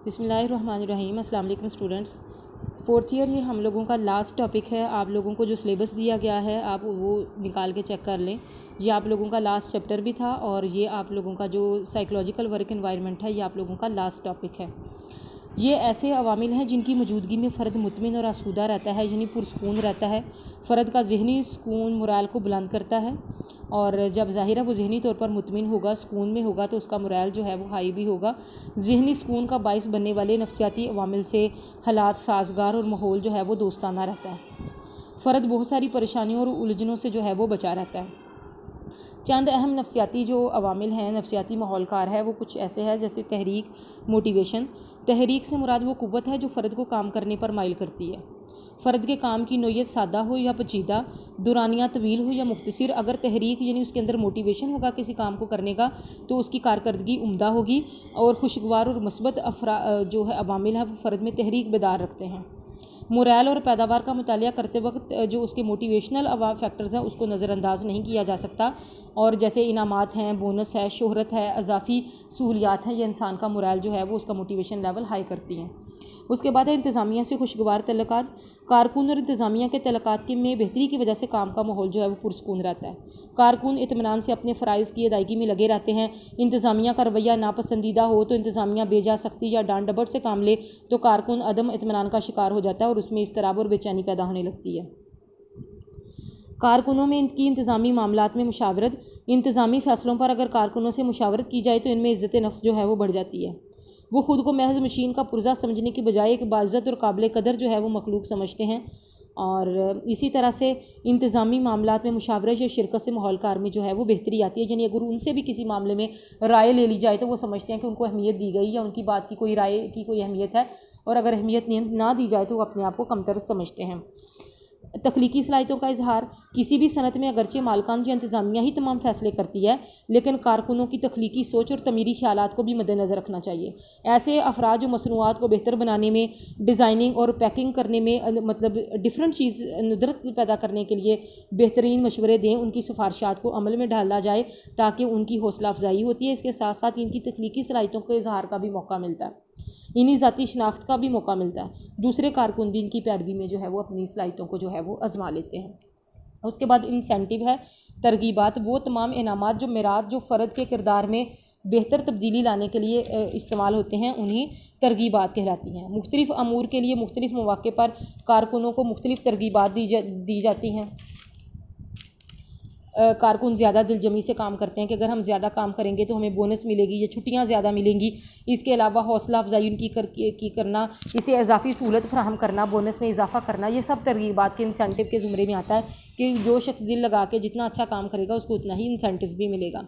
बिस्मिल्लाहिर्रहमानिर्रहीम। अस्सलाम वालेकुम स्टूडेंट्स। फोर्थ ईयर ये हम लोगों का लास्ट टॉपिक है। आप लोगों को जो सिलेबस दिया गया है आप वो निकाल के चेक कर लें। ये आप लोगों का लास्ट चैप्टर भी था और ये आप लोगों का जो साइकोलॉजिकल वर्क एनवायरनमेंट है ये आप लोगों का लास्ट टॉपिक है। ये ऐसे अवामिल हैं जिनकी मौजूदगी में फ़र्द मुतमिन और आसूदा रहता है, यानी पुरसकून रहता है। फ़र्द का ज़हनी सुकून मोराल को बुलंद करता है और जब ज़ाहिर है वो ज़हनी तौर पर मुतमिन होगा, सुकून में होगा, तो उसका मोराल जो है वो हाई भी होगा। ज़हनी सुकून का बाइस बनने वाले नफसियाती अवामिल से हालात साजगार और माहौल जो है वो दोस्ताना रहता है। फ़र्द बहुत सारी परेशानियों और उलझनों से जो है वो बचा रहता है। चंद अहम नफसियाती जो अवामिल हैं, नफसियाती माहौलकार है, वो कुछ ऐसे है जैसे तहरीक, मोटिवेशन। तहरीक से मुराद वो क़ुव्वत है जो फ़र्द को काम करने पर माइल करती है। फ़र्द के काम की नोयत सादा हो या पेचीदा, दुरानिया तवील हो या मुख्तसर, अगर तहरीक यानी उसके अंदर मोटिवेशन होगा किसी काम को करने का तो उसकी कारकर्दगी उम्दा होगी। और खुशगवार और मस्बत जो है अवामिल है वो फ़र्द में तहरीक बेदार रखते हैं। मोरल और पैदावार का मुतालिया करते वक्त जो उसके मोटिवेशनल फैक्टर्स हैं उसको नज़रअंदाज नहीं किया जा सकता। और जैसे इनामात हैं, बोनस है, शोहरत है, अजाफ़ी सहूलियात हैं, ये इंसान का मोरल जो है वो उसका मोटिवेशन लेवल हाई करती हैं। उसके बाद है इंतज़ामिया से खुशगवार तल्लुकात। कारकुन और इंतज़ामिया के तल्लुकात के में बेहतरी की वजह से काम का माहौल जो है वो पुरसकून रहता है। कारकुन इत्मीनान से अपने फ़राइज़ की अदायगी में लगे रहते हैं। इंतज़ामिया का रवैया नापसंदीदा हो तो इंतज़ामिया बेजा सख्ती या डांट डपट से काम ले तो कारकुन अदम इत्मीनान का शिकार हो जाता है और उसमें इस्तराब और बेचैनी पैदा होने लगती है। कारकुनों में इनकी इंतज़ामी मामलात में मुशावरत। इंतज़ामी फ़ैसलों पर अगर कारकुनों से मुशावरत की जाए तो इनमें इज़्ज़त नफ्स जो है वो बढ़ जाती है। वो ख़ुद को महज मशीन का पुर्जा समझने की बजाय एक बाइज़्ज़त और काबिल कदर जो है वो मखलूक समझते हैं। और इसी तरह से इंतज़ामी मामलात में मुशावरत या शिरकत से माहौलकार में जो है वो बेहतरी आती है। यानी अगर उनसे भी किसी मामले में राय ले ली जाए तो वो समझते हैं कि उनको अहमियत दी गई या उनकी बात की कोई राय की कोई अहमियत है, और अगर अहमियत ना दी जाए तो वो अपने आप को कमतर समझते हैं। तख्लीकी सलाहियतों का इजहार। किसी भी सनत में अगरचे मालकान या इंतज़ामिया ही तमाम फ़ैसले करती है, लेकिन कारकुनों की तख्लीकी सोच और तमीरी ख्यालात को भी मद्देनज़र रखना चाहिए। ऐसे अफराद जो मसनूआत को बेहतर बनाने में, डिज़ाइनिंग और पैकिंग करने में मतलब डिफरेंट चीज़ नुदरत पैदा करने के लिए बेहतरीन मशवरे दें, उनकी सिफारशात को अमल में डाला जाए ताकि उनकी हौसला अफजाई होती है। इसके साथ साथ इनकी तख्लीकी सलाहियतों के इजहार का भी मौका मिलता है, इन्हीं ज़ाती शनाख्त का भी मौका मिलता है। दूसरे कारकुन भी इनकी पैरवी में जो है वो अपनी सलाहियतों को जो है वो आजमा लेते हैं। उसके बाद इंसेंटिव है, तरगीबात। वो तमाम इनामात जो मेरात जो फ़र्द के किरदार में बेहतर तब्दीली लाने के लिए इस्तेमाल होते हैं उन्हीं तरगीबात कहलाती हैं। मुख्तलिफ़ अमूर के लिए मुख्तलिफ़ मौक़े पर कारकुनों को मुख्तलिफ़ तरगीबात दी जाती हैं। कारकुन ज़्यादा दिलजमी से काम करते हैं कि अगर हम ज़्यादा काम करेंगे तो हमें बोनस मिलेगी या छुट्टियाँ ज़्यादा मिलेंगी। इसके अलावा हौसला अफजाई उनकी करना, इसे इजाफ़ी सहूलत फराहम करना, बोनस में इजाफ़ा करना, ये सब तरगीबात के इंसेंटिव के ज़ुमरे में आता है कि जो शख्स दिल लगा के जितना अच्छा काम करेगा उसको उतना ही इंसेंटिव भी मिलेगा।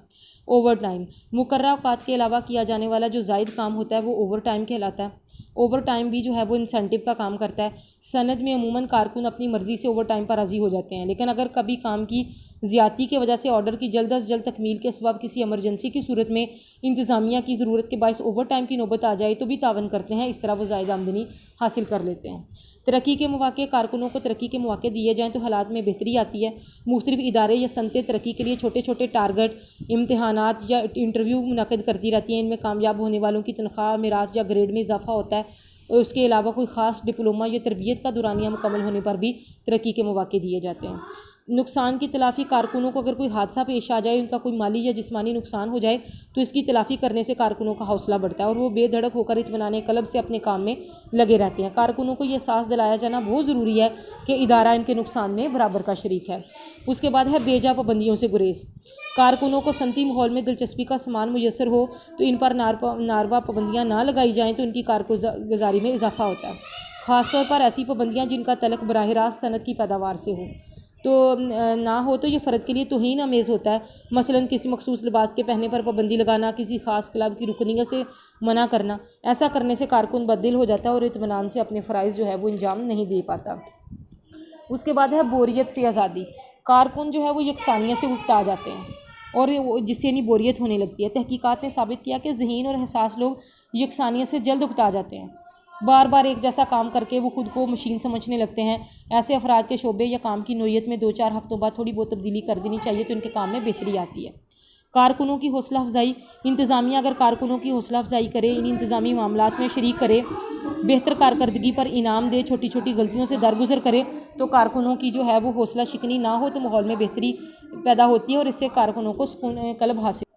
Over time. मुकर्रर औकात के अलावा किया जाने वाला जो ज़ायद काम होता है वो ओवर टाइम कहलाता है। ओवर टाइम भी जो है वो इंसेंटिव का काम करता है। सनद में अमूमन कारकुन अपनी मर्ज़ी से ओवर टाइम पर राज़ी हो जाते हैं, लेकिन अगर कभी काम की ज़्यादती की वजह से ऑर्डर की जल्द अज जल्द तकमील के सबब किसी एमरजेंसी की सूरत में इंतज़ामिया की ज़रूरत के बायस ओवर टाइम की नौबत आ जाए तो भी तावन करते हैं। इस तरह वो ज़ायद आमदनी हासिल कर लेते हैं। तरक्की के मौक़े। कारकुनों को तरक्की के मौक़े दिए जाएँ तो हालात में बेहतरी आती है। मुख्तलिफ़ इदारे या सनतें तरक्की के लिए छोटे छोटे टारगेट, इम्तहानात या इंटरव्यू मुनक़िद करती रहती हैं। इनमें कामयाब होने वालों की तनख्वाह, मिराज या ग्रेड में इजाफ़ा होता है। और उसके अलावा कोई ख़ास डिप्लोमा या तरबियत का दुरानिया मुकम्मल होने पर भी तरक्की के मौक़े दिए जाते हैं। नुकसान की तलाफ़ी। कारकुनों को अगर कोई हादसा पेश आ जाए, उनका कोई माली या जिस्मानी नुकसान हो जाए तो इसकी तलाफ़ी करने से कारकुनों का हौसला बढ़ता है और वो बेधड़क होकर इत्मीनान क़ल्ब से अपने काम में लगे रहते हैं। कारकुनों को ये एहसास दिलाया जाना बहुत ज़रूरी है कि इदारा इनके नुकसान में बराबर का शरीक है। उसके बाद है बेजा पाबंदियों से गुरेज। कारकुनों को सनती माहौल में दिलचस्पी का सामान मुयसर हो तो इन पर नारवा पाबंदियाँ ना लगाई जाएँ तो इनकी कारगुजारी में इजाफ़ा होता है। ख़ासतौर पर ऐसी पाबंदियाँ जिनका तल्लुक़ बराह रास्त सनत की पैदावार से हो तो ना हो तो ये फ़र्द के लिए तौहीन आमेज़ होता है। मसलन किसी मखसूस लिबास के पहनने पर पाबंदी लगाना, किसी ख़ास क्लब की रुकनीत से मना करना। ऐसा करने से कारकुन बददिल हो जाता है और इत्मीनान से अपने फ़राइज़ जो है वो अंजाम नहीं दे पाता। उसके बाद है बोरियत से आज़ादी। कारकुन जो है वो यकसानियत से उकता जाते हैं और जिससे यानी बोरियत होने लगती है। तहकीकात ने साबित किया कि ज़हीन और हसास लोग यकसानियत से जल्द उकता जाते हैं। बार बार एक जैसा काम करके वो खुद को मशीन समझने लगते हैं। ऐसे अफराद के शोबे या काम की नोयत में 2-4 हफ्तों बाद थोड़ी बहुत तब्दीली कर देनी चाहिए तो इनके काम में बेहतरी आती है। कारकुनों की हौसला अफजाई, इंतज़ामिया अगर कारकुनों की हौसला अफजाई करे, इन इंतज़ामी मामलात में शरीक करे, बेहतर कारकर्दगी पर इनाम दे, छोटी छोटी गलतियों से दरगुजर करे, तो कारकुनों की जो है वो हौसला शिकनी ना हो तो माहौल में बेहतरी पैदा होती है और इससे कारकुनों को सुकून कल्ब हासिल।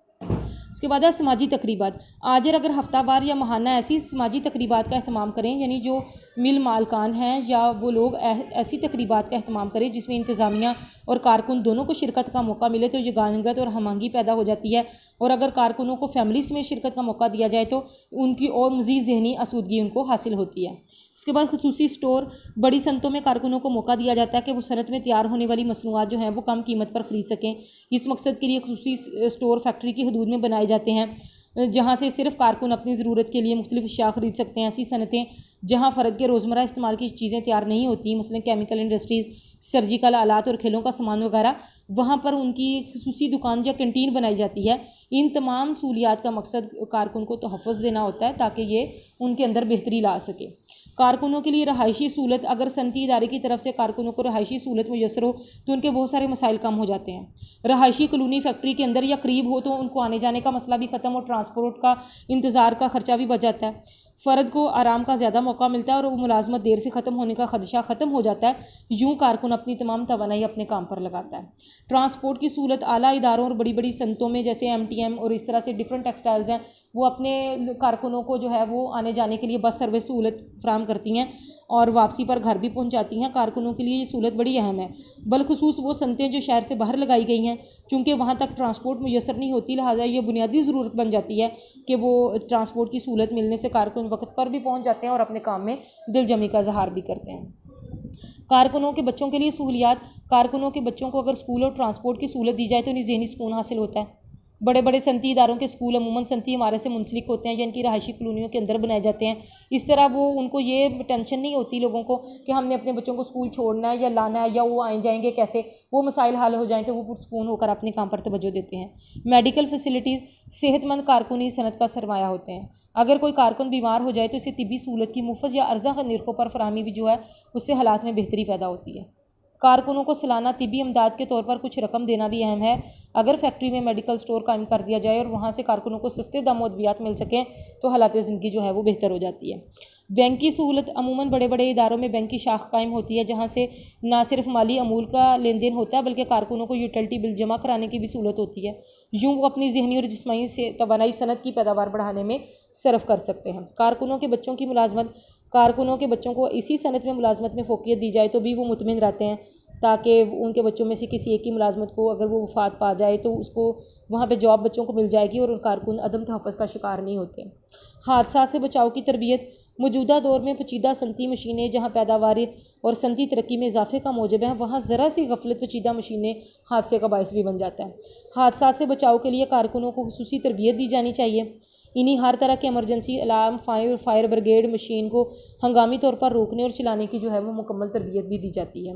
उसके बाद है समाजी तकरीबात। आजर अगर हफ्तावार या माहाना ऐसी समाजी तकरीबात का अहतमाम करें, यानी जो मिल मालकान हैं या वो लोग ऐसी तकरीबात का अहतमाम करें जिसमें इंतज़ामिया और कारकुन दोनों को शिरकत का मौका मिले, तो यगानगत और हमआहंगी पैदा हो जाती है। और अगर कारकुनों को फैमिलीज में शिरकत का मौका दिया जाए तो उनकी और मज़ीद ज़हनी आसूदगी उनको हासिल होती है। उसके बाद खुसूसी स्टोर, बड़ी सनतों में कारकुनों को मौका दिया जाता है कि वो सनत में तैयार होने वाली मसनूआत जो हैं वो कम कीमत पर ख़रीद सकें। इस मकसद के लिए खुसूसी स्टोर फैक्ट्री की हदूद में बनाए जाते हैं जहाँ से सिर्फ कारकुन अपनी ज़रूरत के लिए मुख्तलिफ अशिया ख़रीद सकते हैं। ऐसी सनतें जहाँ फ़र्द के रोज़मर्रा इस्तेमाल की चीज़ें तैयार नहीं होती, मसलन केमिकल इंडस्ट्रीज़, सर्जिकल आलात और खेलों का सामान वगैरह, वहाँ पर उनकी खुसूसी दुकान या कैंटीन बनाई जाती है। इन तमाम सहूलियात का मकसद कारकुन को तहफ़्फ़ुज़ देना होता है ताकि ये उनके अंदर बेहतरी ला सके। कारकुनों के लिए रहायशी सहूलत, अगर सनती इदारे की तरफ से कारकुनों को रहायशी सहूलत मुयसर हो तो उनके बहुत सारे मसाइल कम हो जाते हैं। रहायशी कॉलोनी फैक्ट्री के अंदर या करीब हो तो उनको आने जाने का मसला भी ख़त्म और ट्रांसपोर्ट का इंतज़ार का ख़र्चा भी बच जाता है। फ़र्द को आराम का ज़्यादा मौका मिलता है और वो मुलाजमत देर से ख़त्म होने का खदशा ख़त्म हो जाता है। यूँ कारकुन अपनी तमाम तवानाई अपने काम पर लगाता है। ट्रांसपोर्ट की सहूलत आला इदारों और बड़ी बड़ी सनतों में जैसे MTM और इस तरह से डिफरेंट टेक्सटाइल्स हैं, वो अपने कारकुनों को जो है वो आने जाने के लिए बस सर्विस सहूलत फ्राहम करती हैं और वापसी पर घर भी पहुंचाती हैं। कारकुनों के लिए ये सहूलत बड़ी अहम है। बलखसूस वो सनतें जो शहर से बाहर लगाई गई हैं, चूँकि वहाँ तक ट्रांसपोर्ट मुयसर नहीं होती, लिहाजा ये बुनियादी ज़रूरत बन जाती है कि वो ट्रांसपोर्ट की सहूलत मिलने से कारकुन वक्त पर भी पहुँच जाते हैं और अपने काम में दिलजमी का इज़हार भी करते हैं। कारकुनों के बच्चों के लिए सहूलियात, कारकुनों के बच्चों को अगर स्कूल और ट्रांसपोर्ट की सहूलत दी जाए तो उन्हें ज़हनी सुकून हासिल होता है। बड़े बड़े सनती इदारों के स्कूल अमूमन सनती इमारत से मुंसलिक होते हैं या इनकी रहायशी कॉलोनियों के अंदर बनाए जाते हैं। इस तरह वो उनको ये टेंशन नहीं होती लोगों को कि हमने अपने बच्चों को स्कूल छोड़ना है या लाना है या वो आए जाएंगे कैसे, वो मसाइल हल हो जाएँ तो वो पुरसुकून होकर अपने काम पर तवज्जो देते हैं। मेडिकल फैसिलिटीज़, सेहतमंद कारकुनी सनत का सरमाया होते हैं। अगर कोई कारकुन बीमार हो जाए तो इसे तिब्बी सहूलत की मुफ्त या अर्जा निर्खों पर फरहमी भी जो है उससे हालात में बेहतरी पैदा होती है। कारकुनों को सालाना तिब्बी इमदाद के तौर पर कुछ रकम देना भी अहम है। अगर फैक्ट्री में मेडिकल स्टोर कायम कर दिया जाए और वहाँ से कारकुनों को सस्ते दामों अद्वियात मिल सकें तो हालात ज़िंदगी जो है वो बेहतर हो जाती है। बैंक की सहूलत, अमूमन बड़े बड़े इदारों में बैंक की शाख कायम होती है जहाँ से ना सिर्फ माली अमूल का लेन देन होता है बल्कि कारकुनों को यूटिलिटी बिल जमा कराने की भी सहूलत होती है। यूँ वो अपनी ज़हनी और जिस्मानी से तवानाई सनत की पैदावार बढ़ाने में सर्फ कर सकते हैं। कारकुनों के बच्चों की मुलाजमत, कारकुनों के बच्चों को इसी सनत में मुलाजमत में फोकियत दी जाए तो भी वो मुतमिन रहते हैं, ताकि उनके बच्चों में से किसी एक की मुलाजमत को अगर वो वफ़ात पा जाए तो उसको वहाँ पे जॉब बच्चों को मिल जाएगी और कारकुन अदम तहफ़्फ़ुज़ का शिकार नहीं होते। हादसा से बचाव की तरबियत, मौजूदा दौर में पेचीदा सनती मशीनें जहाँ पैदावार और सनती तरक्की में इजाफे का मौजब है, वहाँ ज़रा सी गफलत पेचीदा मशीनें हादसे का बायस भी बन जाता है। हादसा से बचाव के लिए कारकुनों को खुसूसी तरबियत दी जानी चाहिए। इन्हीं हर तरह के emergency alarm, fire brigade machine को हंगामी तौर पर रोकने और चलाने की जो है वो मुकम्मल तरबियत भी दी जाती है।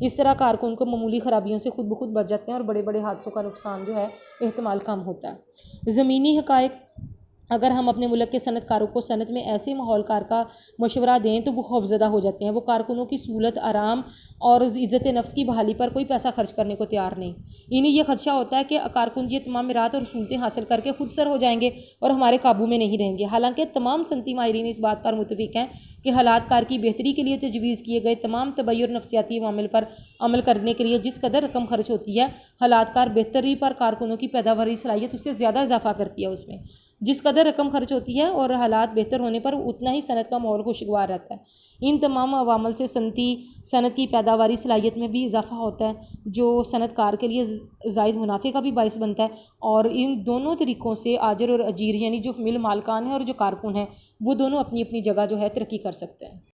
इस तरह कारकुन को मामूली ख़राबियों से खुद ब खुद बच जाते हैं और बड़े बड़े हादसों का नुकसान जो है एहतमाल कम होता है। ज़मीनी हक़ाइक़, अगर हम अपने मुल्क के सनतकारों को सनत में ऐसे माहौल कार का मशवरा दें तो वो खौफज़दा हो जाते हैं। वो कारकुनों की सहूलत, आराम और इज़्ज़त नफ्स की बहाली पर कोई पैसा खर्च करने को तैयार नहीं। इन्हें यह खदशा होता है कि कारकुन ये तमाम मिरात और सहूलतें हासिल करके खुद सर हो जाएंगे और हमारे काबू में नहीं रहेंगे। हालांकि तमाम सनती माहिरीन इस बात पर मुतफ़िक़ हैं कि हालात कार की बेहतरी के लिए तजवीज़ किए गए तमाम तबई और नफसियाती अवामिल पर अमल करने के लिए जिस कदर रकम खर्च होती है, हालात कार बेहतरी पर कारकुनों की पैदावारी सलाहियत उससे ज़्यादा इजाफा करती है। उसमें जिस कदर रकम खर्च होती है और हालात बेहतर होने पर उतना ही सनत का माहौल खुशगवार रहता है। इन तमाम अवामल से सनत की पैदावारी सलाहियत में भी इजाफा होता है, जो सनतकार के लिए ज़ायद मुनाफे का भी बाइस बनता है। और इन दोनों तरीक़ों से आजर और अजीर यानी जो मिल मालकान है और जो कारकुन है वो दोनों अपनी अपनी जगह जो है तरक्की कर सकते हैं।